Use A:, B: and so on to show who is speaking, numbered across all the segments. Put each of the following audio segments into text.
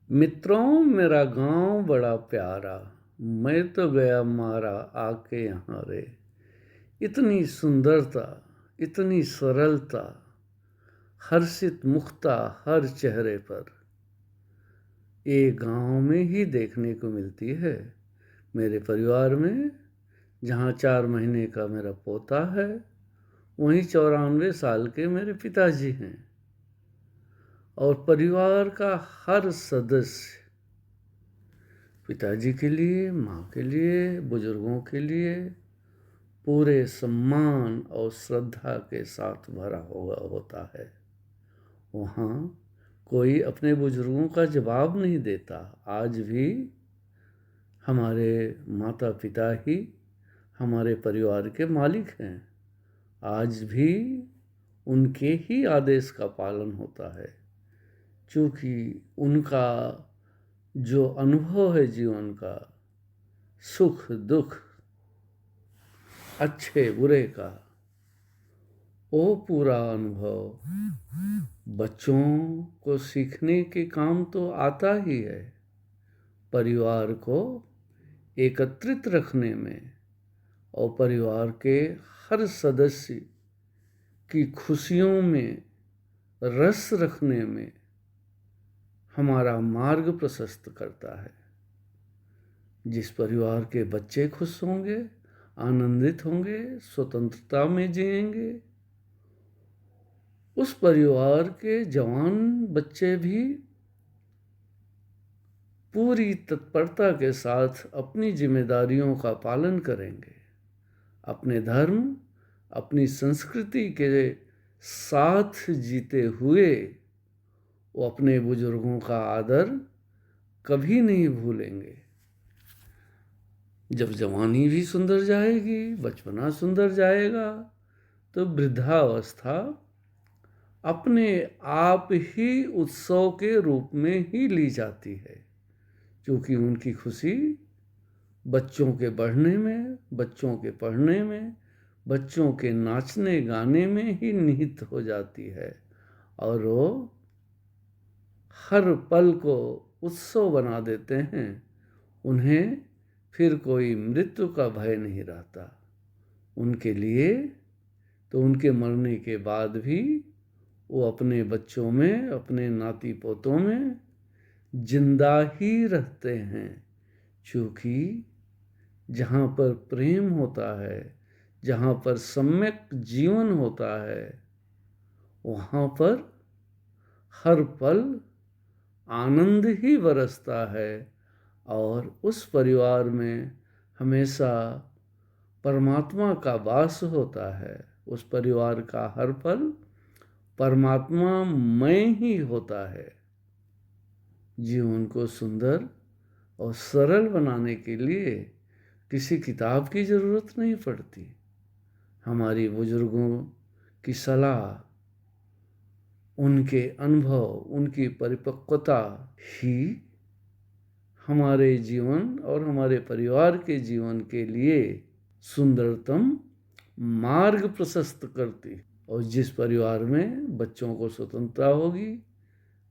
A: मित्रों मेरा गांव बड़ा प्यारा, मैं तो गया मारा आके यहाँ रे। इतनी सुंदरता, इतनी सरलता, हर्षित मुखता हर चेहरे पर ये गांव में ही देखने को मिलती है। मेरे परिवार में जहाँ 4 महीने का मेरा पोता है, वहीं 94 साल के मेरे पिताजी हैं। और परिवार का हर सदस्य पिताजी के लिए, माँ के लिए, बुजुर्गों के लिए पूरे सम्मान और श्रद्धा के साथ भरा हुआ होता है। वहाँ कोई अपने बुजुर्गों का जवाब नहीं देता। आज भी हमारे माता पिता ही हमारे परिवार के मालिक हैं। आज भी उनके ही आदेश का पालन होता है, क्योंकि उनका जो अनुभव है जीवन का, सुख दुख, अच्छे बुरे का, वो पूरा अनुभव बच्चों को सीखने के काम तो आता ही है। परिवार को एकत्रित रखने में और परिवार के हर सदस्य की खुशियों में रस रखने में हमारा मार्ग प्रशस्त करता है। जिस परिवार के बच्चे खुश होंगे, आनंदित होंगे, स्वतंत्रता में जिएंगे, उस परिवार के जवान बच्चे भी पूरी तत्परता के साथ अपनी जिम्मेदारियों का पालन करेंगे। अपने धर्म, अपनी संस्कृति के साथ जीते हुए वो अपने बुजुर्गों का आदर कभी नहीं भूलेंगे। जब जवानी भी सुंदर जाएगी, बचपना सुंदर जाएगा, तो वृद्धावस्था अपने आप ही उत्सव के रूप में ही ली जाती है, क्योंकि उनकी खुशी बच्चों के बढ़ने में, बच्चों के पढ़ने में, बच्चों के नाचने गाने में ही निहित हो जाती है। और वो हर पल को उत्सव बना देते हैं। उन्हें फिर कोई मृत्यु का भय नहीं रहता। उनके लिए तो उनके मरने के बाद भी वो अपने बच्चों में, अपने नाती पोतों में जिंदा ही रहते हैं, क्योंकि जहाँ पर प्रेम होता है, जहाँ पर सम्यक जीवन होता है, वहाँ पर हर पल आनंद ही बरसता है। और उस परिवार में हमेशा परमात्मा का वास होता है। उस परिवार का हर पल परमात्मा मय ही होता है। जीवन को सुंदर और सरल बनाने के लिए किसी किताब की ज़रूरत नहीं पड़ती। हमारी बुजुर्गों की सलाह, उनके अनुभव, उनकी परिपक्वता ही हमारे जीवन और हमारे परिवार के जीवन के लिए सुंदरतम मार्ग प्रशस्त करती। और जिस परिवार में बच्चों को स्वतंत्रता होगी,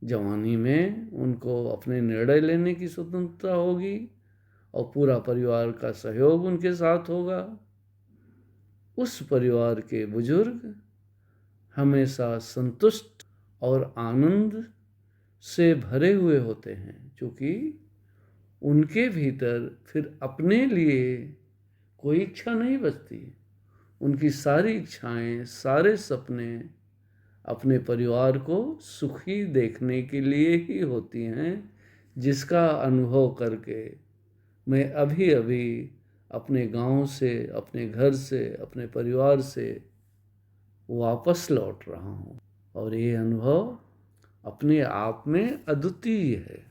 A: जवानी में उनको अपने निर्णय लेने की स्वतंत्रता होगी और पूरा परिवार का सहयोग उनके साथ होगा, उस परिवार के बुजुर्ग हमेशा संतुष्ट और आनंद से भरे हुए होते हैं, क्योंकि उनके भीतर फिर अपने लिए कोई इच्छा नहीं बचती। उनकी सारी इच्छाएं, सारे सपने अपने परिवार को सुखी देखने के लिए ही होती हैं, जिसका अनुभव करके मैं अभी अभी अपने गांव से, अपने घर से, अपने परिवार से वापस लौट रहा हूँ। और ये अनुभव अपने आप में अद्वितीय है।